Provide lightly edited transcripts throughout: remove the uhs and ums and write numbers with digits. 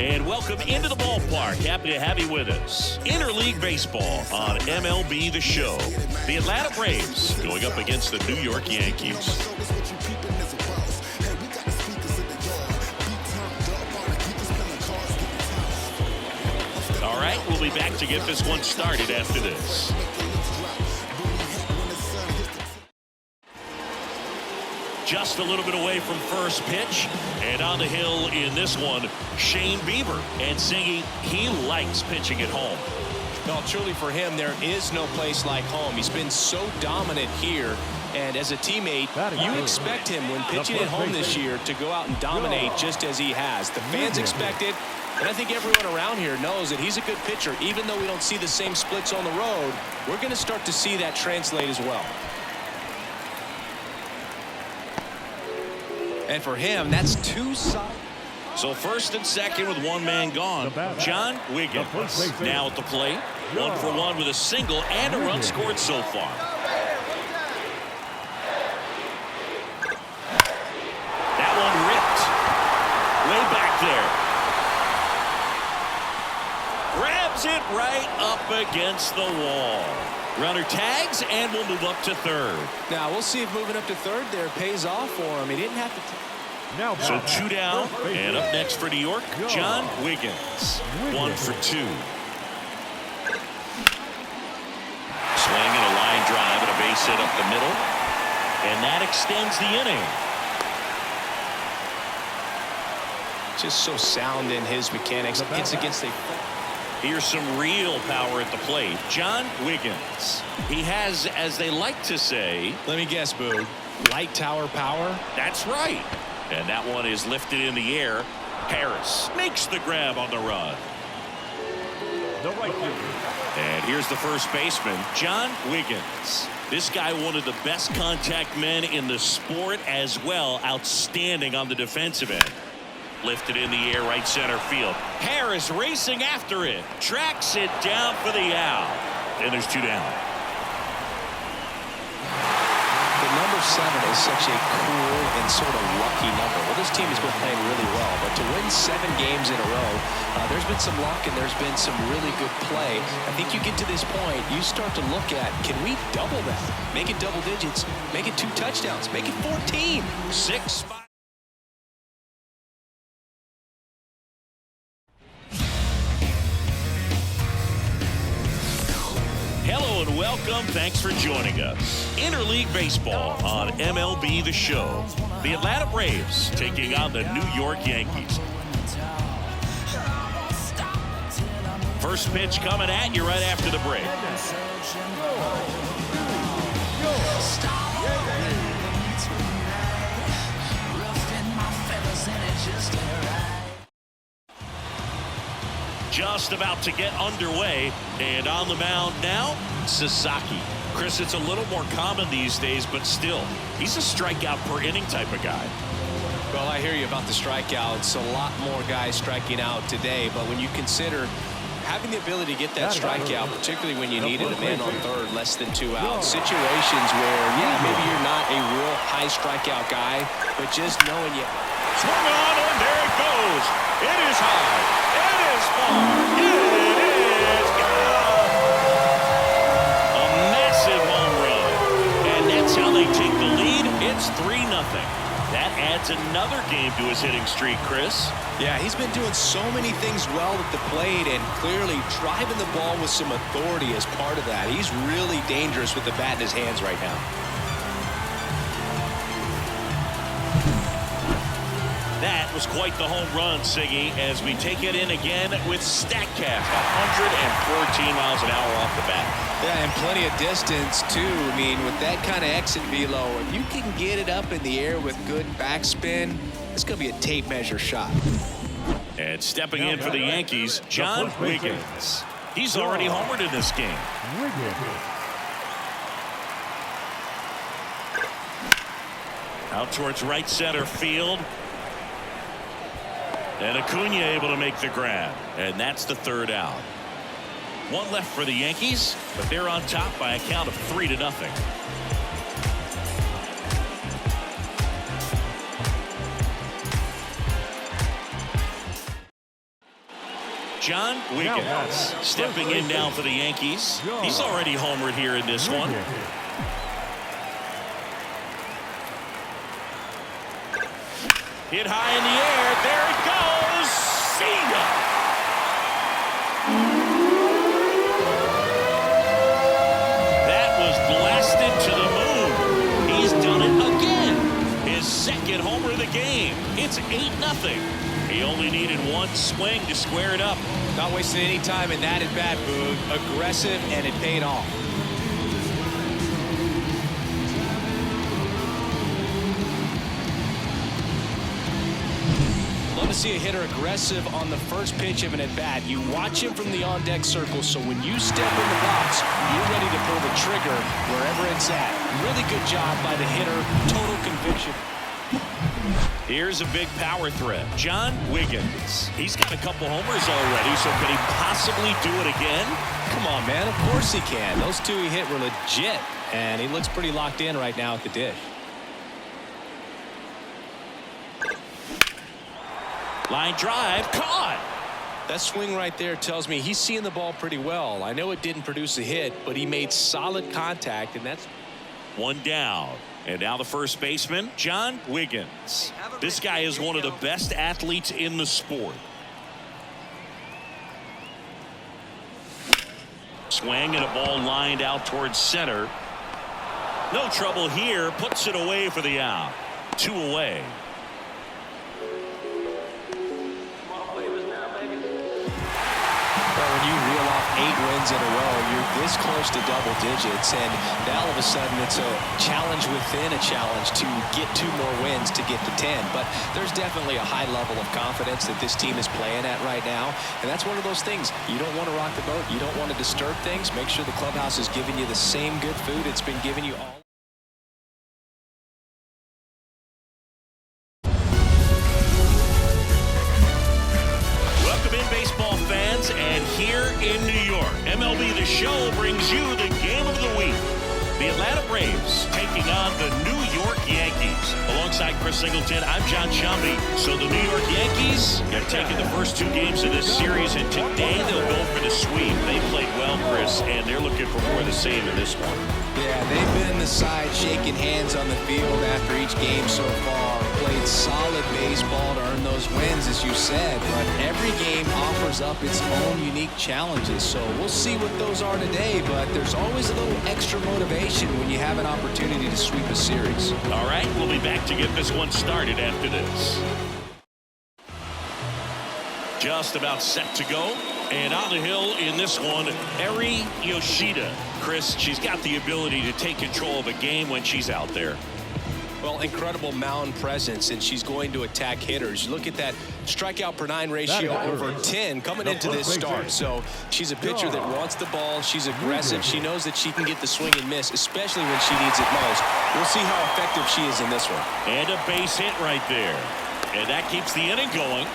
And welcome into the ballpark. Happy to have you with us. Interleague Baseball on MLB The Show. The Atlanta Braves going up against the New York Yankees. All right, we'll be back to get this one started after this. Just a little bit away from first pitch, and on the hill in this one, Shane Bieber. And Singy, he likes pitching at home. Well, truly for him, there is no place like home. He's been so dominant here, and as a teammate, you expect him when pitching at home this year to go out and dominate just as he has. The fans expect it, and I think everyone around here knows that he's a good pitcher. Even though we don't see the same splits on the road, we're going to start to see that translate as well. And for him, that's two solid. So first and second with one man gone. John Wiggins now at the plate. 1 for 1 with a single and a run scored so far. That one ripped. Way back there. Grabs it right up against the wall. Runner tags, and we'll move up to third. Now, we'll see if moving up to third there pays off for him. He didn't have to. So 2 down, and up next for New York, John Wiggins. 1 for 2. Swing and a line drive and a base hit up the middle. And that extends the inning. Just so sound in his mechanics. It's against a... Here's some real power at the plate. John Wiggins. He has, as they like to say... Let me guess, Boo. Light tower power? That's right. And that one is lifted in the air. Harris makes the grab on the run. And here's the first baseman, John Wiggins. This guy, one of the best contact men in the sport as well. Outstanding on the defensive end. Lifted in the air, right center field. Harris racing after it. Tracks it down for the out. And there's 2 down. The number 7 is such a cool and sort of lucky number. Well, this team has been playing really well, but to win 7 games in a row, there's been some luck and there's been some really good play. I think you get to this point, you start to look at, can we double that? Make it double digits, make it 2 touchdowns, make it 14. 6. Hello and welcome. Thanks for joining us. Interleague Baseball on MLB The Show. The Atlanta Braves taking on the New York Yankees. First pitch coming at you right after the break. Just about to get underway, and on the mound now, Sasaki. Chris, it's a little more common these days, but still, he's a strikeout per inning type of guy. Well, I hear you about the strikeouts. A lot more guys striking out today, but when you consider having the ability to get that strikeout, particularly when you needed a man on third, less than 2 outs, situations where, yeah, maybe you're not a real high strikeout guy, but just knowing you. Swung on, and there it goes. It is high. It is far. It is gone. A massive home run. And that's how they take the lead. It's 3-0. That adds another game to his hitting streak, Chris. Yeah, he's been doing so many things well at the plate and clearly driving the ball with some authority as part of that. He's really dangerous with the bat in his hands right now. That was quite the home run, Siggy, as we take it in again with StatCast, 114 miles an hour off the bat. Yeah, and plenty of distance, too. I mean, with that kind of exit velo, if you can get it up in the air with good backspin, it's going to be a tape measure shot. And stepping in for the Yankees, John Wiggins. He's already homered in this game. Out towards right center field. And Acuna able to make the grab. And that's the 3rd out. 1 left for the Yankees, but they're on top by a count of 3-0. John Wiggins stepping in now for the Yankees. He's already homered here in this one. Hit high in the air. There it goes. See ya. That was blasted to the moon. He's done it again. His second homer of the game. It's 8-0. He only needed one swing to square it up. Not wasting any time in that at-bat, Boog. Aggressive, and it paid off. Love to see a hitter aggressive on the first pitch of an at-bat. You watch him from the on-deck circle, so when you step in the box, you're ready to pull the trigger wherever it's at. Really good job by the hitter. Total conviction. Here's a big power threat. John Wiggins. He's got a couple homers already, so can he possibly do it again? Come on, man. Of course he can. Those two he hit were legit, and he looks pretty locked in right now at the dish. Line drive, caught. That swing right there tells me he's seeing the ball pretty well. I know it didn't produce a hit, but he made solid contact, and that's one down. And now the first baseman, John Wiggins. This guy is one of the best athletes in the sport. Swing and a ball lined out towards center. No trouble here. Puts it away for the out. 2 away. When you reel off 8 wins in a row, you're this close to double digits, and now all of a sudden it's a challenge within a challenge to get 2 more wins to get to 10. But there's definitely a high level of confidence that this team is playing at right now, and that's one of those things. You don't want to rock the boat. You don't want to disturb things. Make sure the clubhouse is giving you the same good food it's been giving you all. And here in New York, MLB The Show brings you the game of the week. The Atlanta Braves taking on the New York Yankees. Alongside Chris Singleton, I'm John Chumby. So the New York Yankees have taken the first 2 games of this series, and today they'll go for the sweep. They played well, Chris, and they're looking for more of the same in this one. Yeah, they've been the side shaking hands on the field after each game so far. Played solid baseball to earn those wins, as you said, but every game offers up its own unique challenges. So we'll see what those are today, but there's always a little extra motivation when you have an opportunity to sweep a series. All right, we'll be back to get this one started after this. Just about set to go. And on the hill in this one, Eri Yoshida. Chris, she's got the ability to take control of a game when she's out there. Well, incredible mound presence, and she's going to attack hitters. You look at that strikeout per 9 ratio over 10 coming into this start. So she's a pitcher that wants the ball. She's aggressive. She knows that she can get the swing and miss, especially when she needs it most. We'll see how effective she is in this one. And a base hit right there. And that keeps the inning going.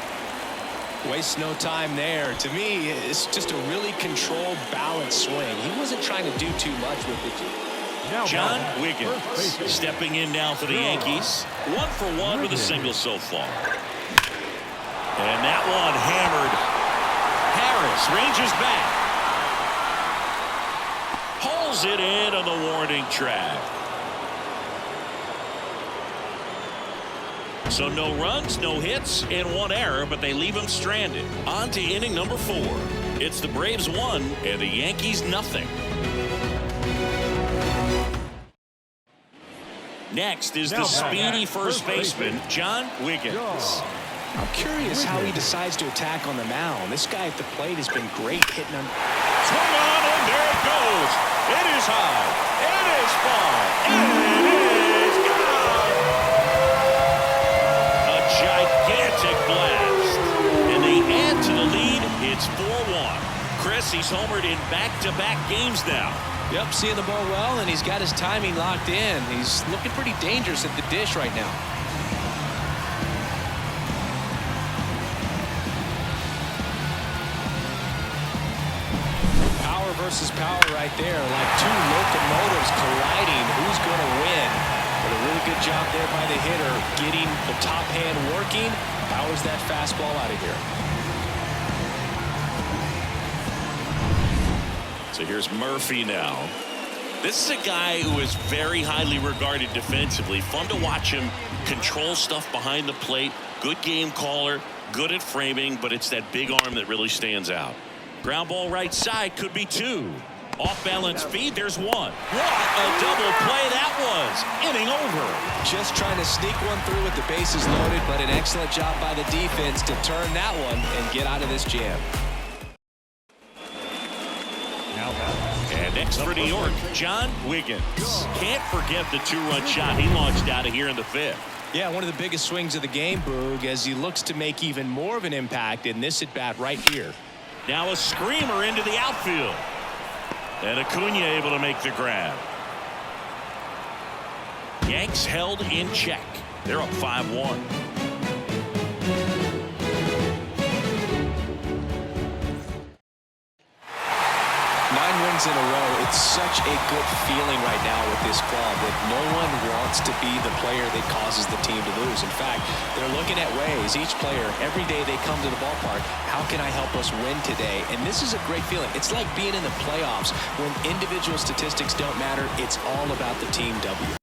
Wastes no time there. To me, it's just a really controlled, balanced swing. He wasn't trying to do too much with it. John Wiggins stepping in now for the Yankees. 1 for 1 with a single so far. And that one hammered. Harris ranges back. Pulls it in on the warning track. So no runs, no hits, and 1 error, but they leave him stranded. On to inning number 4. It's the Braves 1 and the Yankees nothing. Next is the speedy first baseman, John Wiggins. I'm curious how he decides to attack on the mound. This guy at the plate has been great hitting him. Swung on, and there it goes. It is high. It is far. It is gone. A gigantic blast. And they add to the lead. It's 4-1. Chris, he's homered in back-to-back games now. Yep, seeing the ball well, and he's got his timing locked in. He's looking pretty dangerous at the dish right now. Power versus power right there, like 2 locomotives colliding. Who's going to win? But a really good job there by the hitter, getting the top hand working. Powers that fastball out of here. So here's Murphy now. This is a guy who is very highly regarded defensively. Fun to watch him control stuff behind the plate. Good game caller, good at framing, but it's that big arm that really stands out. Ground ball right side, could be two. Off balance feed, there's one. What a double play that was. Inning over. Just trying to sneak one through with the bases loaded, but an excellent job by the defense to turn that one and get out of this jam. And next for New York, John Wiggins. Can't forget the two-run shot he launched out of here in the fifth. Yeah, one of the biggest swings of the game, Boog, as he looks to make even more of an impact in this at-bat right here. Now a screamer into the outfield. And Acuna able to make the grab. Yanks held in check. They're up 5-1. 9 wins in a row. It's such a good feeling right now with this club that no one wants to be the player that causes the team to lose. In fact, they're looking at ways, each player, every day they come to the ballpark, how can I help us win today? And this is a great feeling. It's like being in the playoffs when individual statistics don't matter. It's all about the team W.